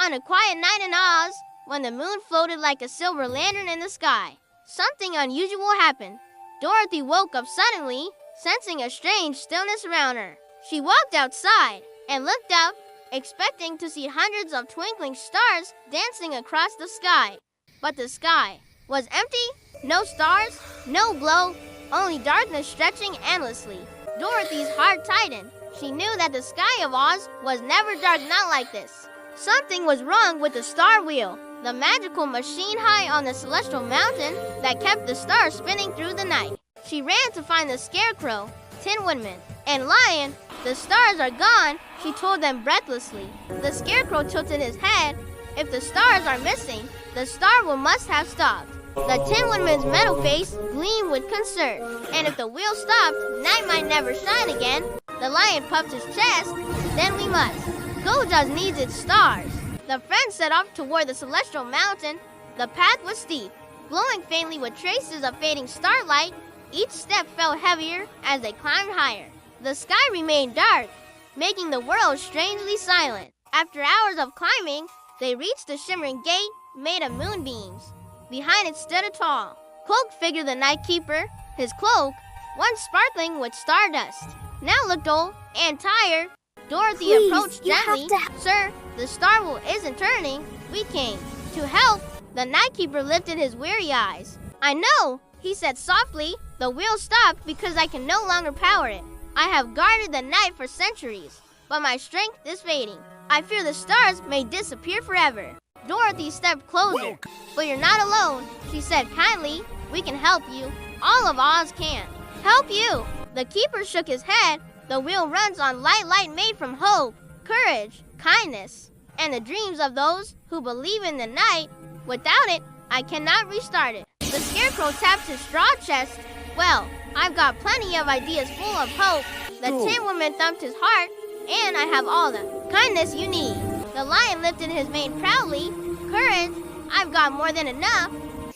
On a quiet night in Oz, when the moon floated like a silver lantern in the sky, something unusual happened. Dorothy woke up suddenly, sensing a strange stillness around her. She walked outside and looked up, expecting to see hundreds of twinkling stars dancing across the sky. But the sky was empty, no stars, no glow, only darkness stretching endlessly. Dorothy's heart tightened. She knew that the sky of Oz was never dark, not like this. Something was wrong with the star wheel, the magical machine high on the celestial mountain that kept the stars spinning through the night. She ran to find the Scarecrow, Tin Woodman, and Lion. The stars are gone, she told them breathlessly. The Scarecrow tilted his head. If the stars are missing, the star wheel must have stopped. The Tin Woodman's metal face gleamed with concern. And if the wheel stopped, night might never shine again. The Lion puffed his chest. Then we must. Gojas needs its stars. The friends set off toward the celestial mountain. The path was steep, glowing faintly with traces of fading starlight. Each step felt heavier as they climbed higher. The sky remained dark, making the world strangely silent. After hours of climbing, they reached the shimmering gate made of moonbeams. Behind it stood a tall, cloaked figure, the Night Keeper. His cloak, once sparkling with stardust, now looked old and tired. Dorothy approached gently. Sir, the star wheel isn't turning. We came to help. The Night Keeper lifted his weary eyes. I know, he said softly. The wheel stopped because I can no longer power it. I have guarded the night for centuries, but my strength is fading. I fear the stars may disappear forever. Dorothy stepped closer. But you're not alone, she said kindly. We can help you. All of Oz can. Help you. The Keeper shook his head. The wheel runs on light made from hope, courage, kindness, and the dreams of those who believe in the night. Without it, I cannot restart it. The Scarecrow tapped his straw chest. Well, I've got plenty of ideas full of hope. The Tin Woman thumped his heart, and I have all the kindness you need. The Lion lifted his mane proudly. Courage, I've got more than enough.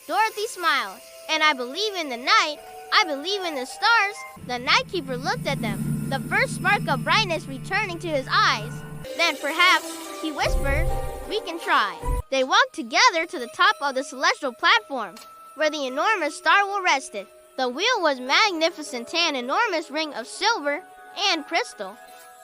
Dorothy smiled. And I believe in the night. I believe in the stars. The Night Keeper looked at them, the first spark of brightness returning to his eyes. Then perhaps, he whispered, we can try. They walked together to the top of the celestial platform, where the enormous star wheel rested. The wheel was magnificent, an enormous ring of silver and crystal,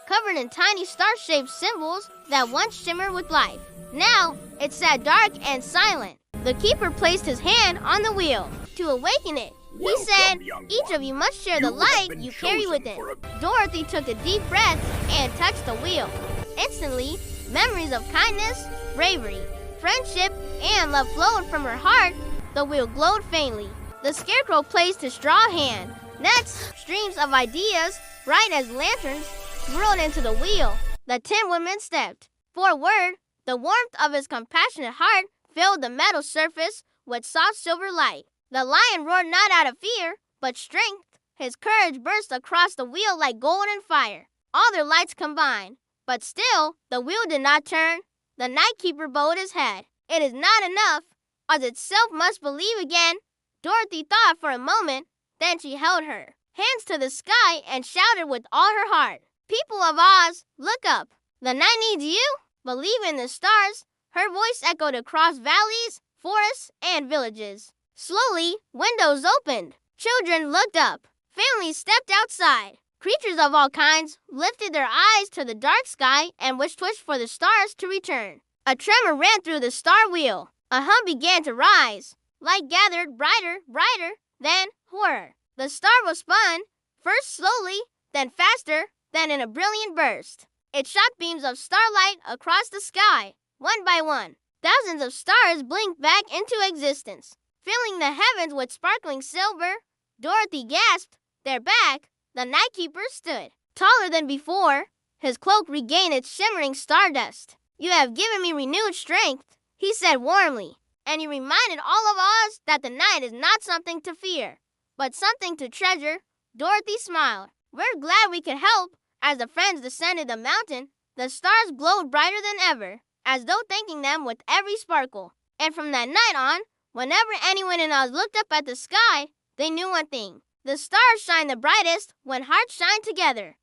covered in tiny star-shaped symbols that once shimmered with life. Now, it sat dark and silent. The Keeper placed his hand on the wheel to awaken it. He said, each of you must share the light you carry within. Dorothy took a deep breath and touched the wheel. Instantly, memories of kindness, bravery, friendship, and love flowed from her heart. The wheel glowed faintly. The Scarecrow placed his straw hand. Next, streams of ideas, bright as lanterns, whirled into the wheel. The Tin Woodman stepped forward. The warmth of his compassionate heart filled the metal surface with soft silver light. The Lion roared not out of fear, but strength. His courage burst across the wheel like golden fire. All their lights combined, but still, the wheel did not turn. The Night Keeper bowed his head. It is not enough. Oz itself must believe again. Dorothy thought for a moment, then she held her hands to the sky and shouted with all her heart. People of Oz, look up. The night needs you. Believe in the stars. Her voice echoed across valleys, forests, and villages. Slowly, windows opened. Children looked up. Families stepped outside. Creatures of all kinds lifted their eyes to the dark sky and wished for the stars to return. A tremor ran through the star wheel. A hum began to rise. Light gathered brighter, then horror. The star was spun, first slowly, then faster, then in a brilliant burst. It shot beams of starlight across the sky, one by one. Thousands of stars blinked back into existence, filling the heavens with sparkling silver. Dorothy gasped. They're back. The Night Keeper stood, taller than before. His cloak regained its shimmering stardust. You have given me renewed strength, he said warmly. And he reminded all of Oz that the night is not something to fear, but something to treasure. Dorothy smiled. We're glad we could help. As the friends descended the mountain, the stars glowed brighter than ever, as though thanking them with every sparkle. And from that night on, whenever anyone in Oz looked up at the sky, they knew one thing. The stars shine the brightest when hearts shine together.